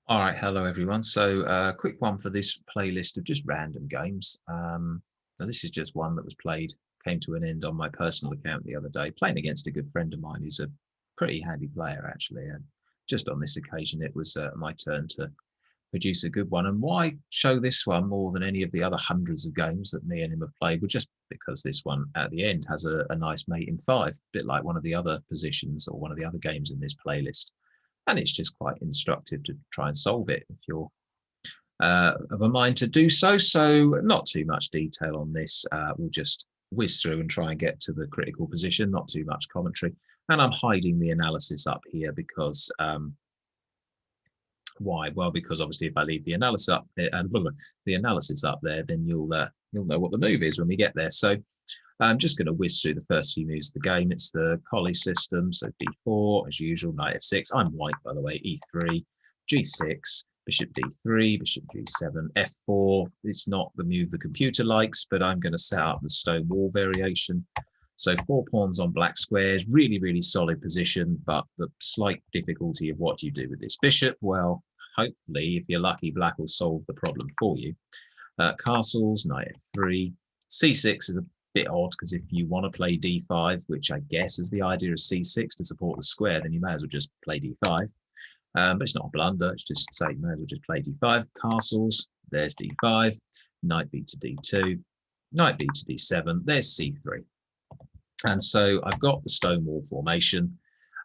All right, hello everyone. So, quick one for this playlist of just random games. Now this is just one that was played, came to an end on my personal account the other day, playing against a good friend of mine who's a pretty handy player actually. And just on this occasion, it was my turn to produce a good one. And why show this one more than any of the other hundreds of games that me and him have played? Well, just because this one at the end has a nice mate in five, a bit like one of the other positions or one of the other games in this playlist, and it's just quite instructive to try and solve it if you're of a mind to do so. So not too much detail on this. We'll just whiz through and try and get to the critical position, not too much commentary. And I'm hiding the analysis up here because why? Well, because obviously if I leave the analysis up and the analysis up there, then you'll know what the move is when we get there. So I'm just going to whiz through the first few moves of the game. It's the Collie system. So d4, as usual, knight f6. I'm white, by the way, e3, g6, bishop d3, bishop g7, f4. It's not the move the computer likes, but I'm going to set up the stone wall variation. So 4 pawns on black squares, really, really solid position, but the slight difficulty of what you do with this bishop, well, hopefully, if you're lucky, black will solve the problem for you. Castles, knight f3, c6 is a bit odd because if you want to play d5, which I guess is the idea of c6 to support the square, then you may as well just play d5. But it's not a blunder. It's just say you may as well just play d5. Castles, there's d5. Knight b to d2. Knight b to d7. There's c3. And so I've got the stone wall formation.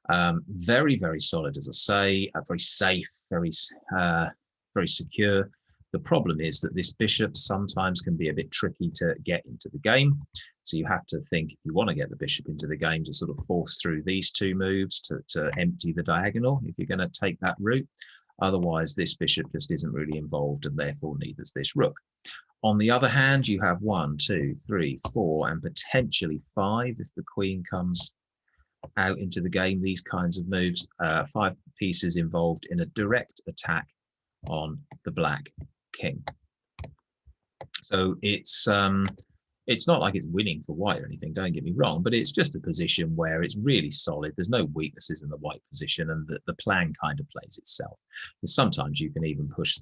Very, very solid, as I say. Very safe. Very secure. The problem is that this bishop sometimes can be a bit tricky to get into the game. So you have to think, if you want to get the bishop into the game, to sort of force through these two moves to empty the diagonal if you're going to take that route. Otherwise, this bishop just isn't really involved, and therefore neither's this rook. On the other hand, you have 1, 2, 3, 4, and potentially 5 if the queen comes out into the game. These kinds of moves, 5 pieces involved in a direct attack on the black king. So it's not like it's winning for white or anything, don't get me wrong, but it's just a position where it's really solid. There's no weaknesses in the white position, and the plan kind of plays itself. And sometimes you can even push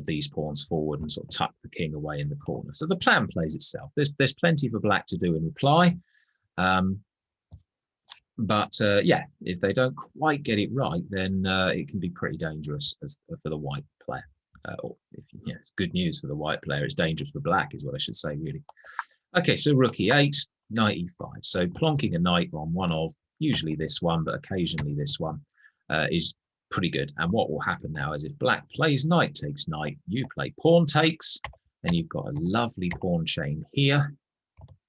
these pawns forward and sort of tuck the king away in the corner. So the plan plays itself. There's plenty for black to do in reply. But yeah, if they don't quite get it right, then it can be pretty dangerous for the white player. Or if it's good news for the white player, it's dangerous for black, is what I should say, really. Okay, so rook e8, knight e5. So plonking a knight on one of, usually this one, but occasionally this one, is pretty good. And what will happen now is if black plays knight takes knight, you play pawn takes, and you've got a lovely pawn chain here.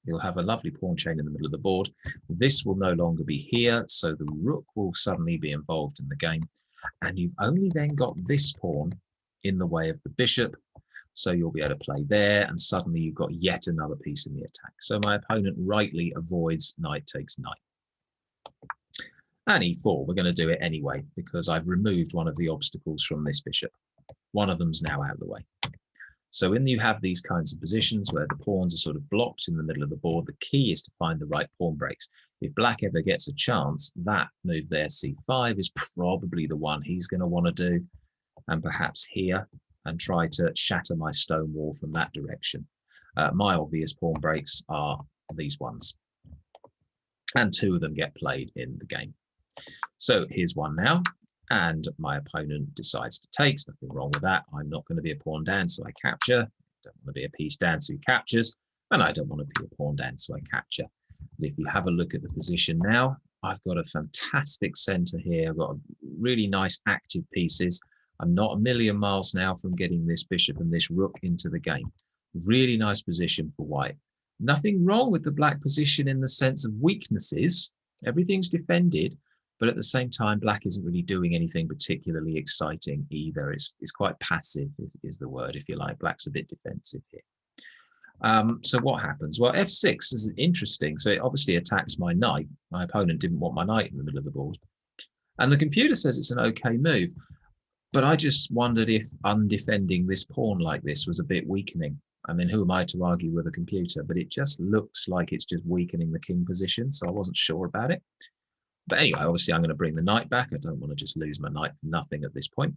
You'll have a lovely pawn chain in the middle of the board. This will no longer be here, so the rook will suddenly be involved in the game. And you've only then got this pawn in the way of the bishop, so you'll be able to play there, and suddenly you've got yet another piece in the attack. So my opponent rightly avoids knight takes knight. And e4, we're going to do it anyway, because I've removed one of the obstacles from this bishop. One of them's now out of the way. So when you have these kinds of positions where the pawns are sort of blocked in the middle of the board, the key is to find the right pawn breaks. If black ever gets a chance, that move there, c5, is probably the one he's going to want to do, and perhaps here, and try to shatter my stone wall from that direction. My obvious pawn breaks are these ones, and 2 of them get played in the game. So here's one now, and my opponent decides to take. There's nothing wrong with that. I'm not going to be a pawn down, so I capture. I don't want to be a piece down, so he captures, and I don't want to be a pawn down, so I capture. And if you have a look at the position now, I've got a fantastic center here. I've got really nice active pieces. I'm not a million miles now from getting this bishop and this rook into the game. Really nice position for white. Nothing wrong with the black position in the sense of weaknesses. Everything's defended, but at the same time, black isn't really doing anything particularly exciting either. It's quite passive, is the word, if you like. Black's a bit defensive here. So what happens? Well, f6 is interesting. So it obviously attacks my knight. My opponent didn't want my knight in the middle of the board. And the computer says it's an okay move. But I just wondered if undefending this pawn like this was a bit weakening. I mean, who am I to argue with a computer? But it just looks like it's just weakening the king position. So I wasn't sure about it. But anyway, obviously I'm going to bring the knight back. I don't want to just lose my knight for nothing at this point.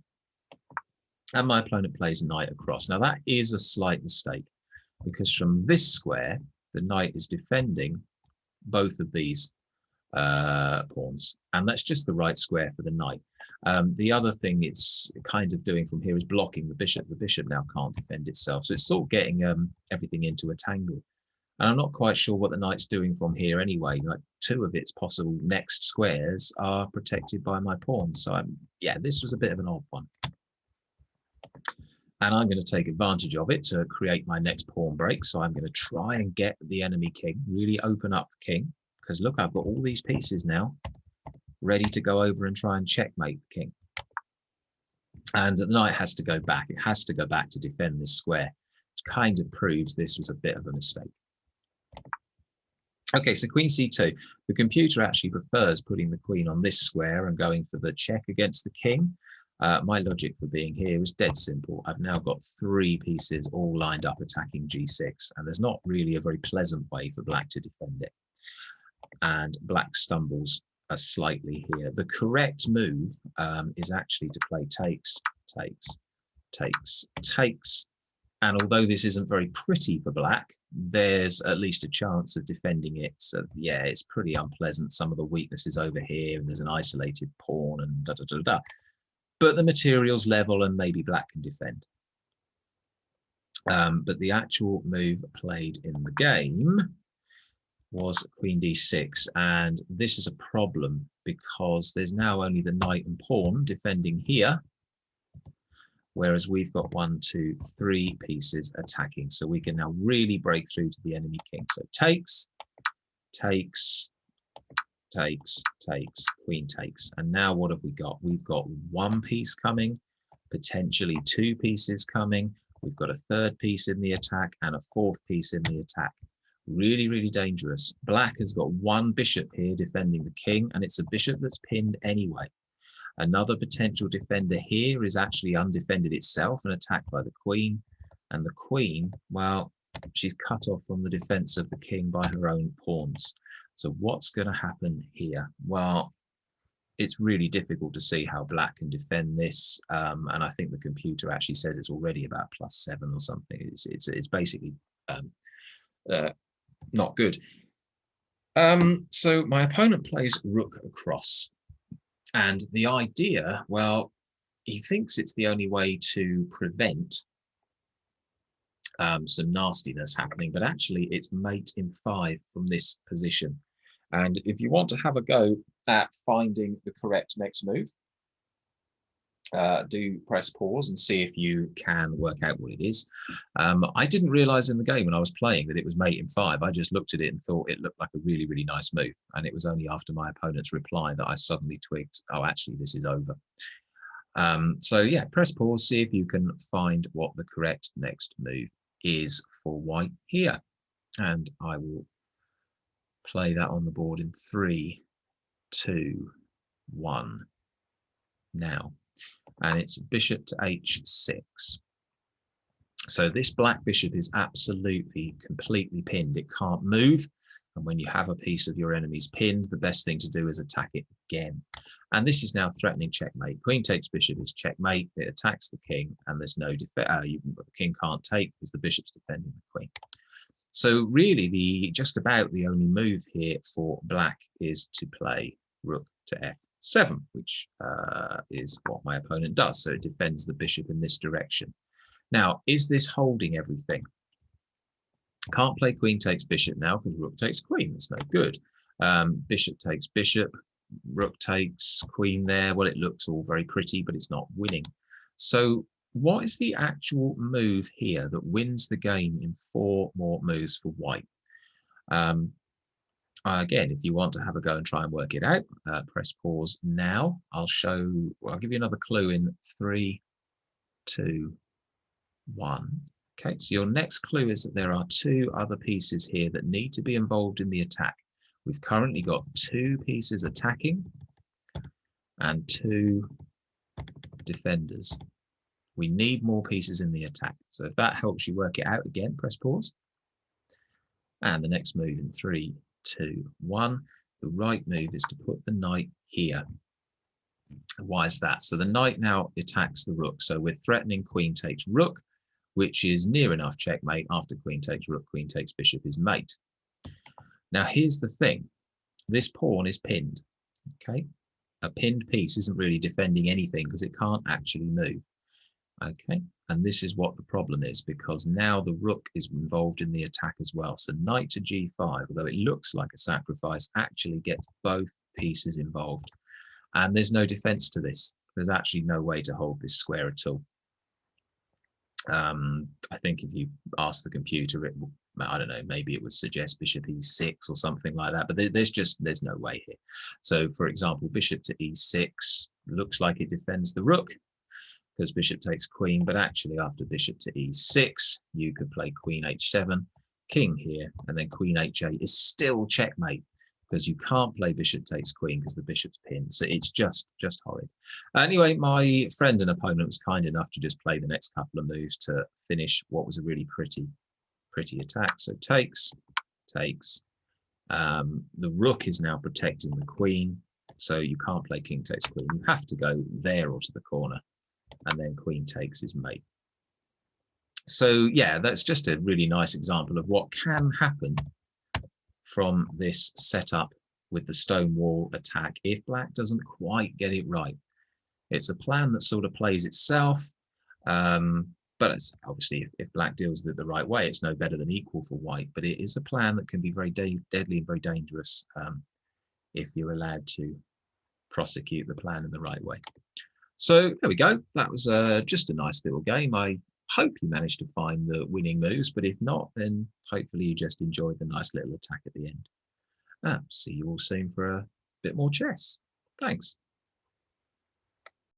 And my opponent plays knight across. Now that is a slight mistake, because from this square, the knight is defending both of these pawns, and that's just the right square for the knight. The other thing it's kind of doing from here is blocking the bishop. The bishop now can't defend itself, so it's sort of getting everything into a tangle. And I'm not quite sure what the knight's doing from here anyway. Like, two of its possible next squares are protected by my pawns. So yeah, this was a bit of an odd one. And I'm going to take advantage of it to create my next pawn break. So I'm going to try and get the enemy king, really open up the king, because look, I've got all these pieces now ready to go over and try and checkmate the king. And the knight has to go back. It has to go back to defend this square, which kind of proves this was a bit of a mistake. Okay, so queen c2. The computer actually prefers putting the queen on this square and going for the check against the king. My logic for being here was dead simple. I've now got 3 pieces all lined up attacking g6, and there's not really a very pleasant way for black to defend it. And black stumbles slightly here. The correct move is actually to play takes, takes, takes, takes. And although this isn't very pretty for black, there's at least a chance of defending it. So yeah, it's pretty unpleasant. Some of the weaknesses over here, and there's an isolated pawn and da da da da. But the material's level and maybe black can defend. But the actual move played in the game was queen d6, and this is a problem because there's now only the knight and pawn defending here, whereas we've got 1, 2, 3 pieces attacking. So we can now really break through to the enemy king. So takes, takes, takes, takes, queen takes. And now what have we got? We've got 1 piece coming, potentially 2 pieces coming. We've got a 3rd piece in the attack and a 4th piece in the attack. Really, really dangerous. Black has got 1 bishop here defending the king, and it's a bishop that's pinned anyway. Another potential defender here is actually undefended itself and attacked by the queen. And the queen, well, she's cut off from the defense of the king by her own pawns. So what's going to happen here? Well, it's really difficult to see how black can defend this. And I think the computer actually says it's already about +7 or something. It's basically not good. So my opponent plays rook across. And the idea, well, he thinks it's the only way to prevent some nastiness happening, but actually it's mate in 5 from this position. And if you want to have a go at finding the correct next move, do press pause and see if you can work out what it is. I didn't realize in the game when I was playing that it was mate in 5. I just looked at it and thought it looked like a really, really nice move. And it was only after my opponent's reply that I suddenly twigged, oh, actually, this is over. So yeah, press pause, see if you can find what the correct next move is for white here. And I will play that on the board in 3, 2, 1, now. And it's bishop to h6. So this black bishop is absolutely, completely pinned. It can't move. And when you have a piece of your enemy's pinned, the best thing to do is attack it again. And this is now threatening checkmate. Queen takes bishop is checkmate. It attacks the king, and there's no defense. The king can't take because the bishop's defending the queen. So really, just about the only move here for black is to play rook to f7, which is what my opponent does. So it defends the bishop in this direction. Now, is this holding everything? Can't play queen takes bishop now because rook takes queen. That's no good. Bishop takes bishop, rook takes queen there. Well, it looks all very pretty, but it's not winning. So what is the actual move here that wins the game in 4 more moves for white? Again, if you want to have a go and try and work it out, press pause now. I'll give you another clue in 3, 2, 1. Okay, so your next clue is that there are 2 other pieces here that need to be involved in the attack. We've currently got 2 pieces attacking and 2 defenders. We need more pieces in the attack. So if that helps you work it out, again, press pause. And the next move in 3, 2, 1. The right move is to put the knight here. Why is that? So the knight now attacks the rook. So we're threatening queen takes rook, which is near enough checkmate. After queen takes rook, queen takes bishop is mate. Now here's the thing. This pawn is pinned, okay? A pinned piece isn't really defending anything because it can't actually move, okay? And this is what the problem is, because now the rook is involved in the attack as well. So knight to g5, although it looks like a sacrifice, actually gets both pieces involved. And there's no defense to this. There's actually no way to hold this square at all. I think if you ask the computer, it will, I don't know, maybe it would suggest bishop e6 or something like that, but there's no way here. So for example, bishop to e6 looks like it defends the rook because bishop takes queen, but actually after bishop to e6, you could play queen h7, king here, and then queen h8 is still checkmate, because you can't play bishop takes queen because the bishop's pinned. So it's just horrid. Anyway, my friend and opponent was kind enough to just play the next couple of moves to finish what was a really pretty attack. So takes. The rook is now protecting the queen, so you can't play king takes queen. You have to go there or to the corner, and then queen takes is mate. So yeah, that's just a really nice example of what can happen from this setup with the stone wall attack if black doesn't quite get it right. It's a plan that sort of plays itself, but it's obviously if black deals with it the right way, it's no better than equal for white, but it is a plan that can be very deadly and very dangerous if you're allowed to prosecute the plan in the right way. So there we go. That was just a nice little game. I hope you managed to find the winning moves, but if not, then hopefully you just enjoyed the nice little attack at the end. See you all soon for a bit more chess. Thanks.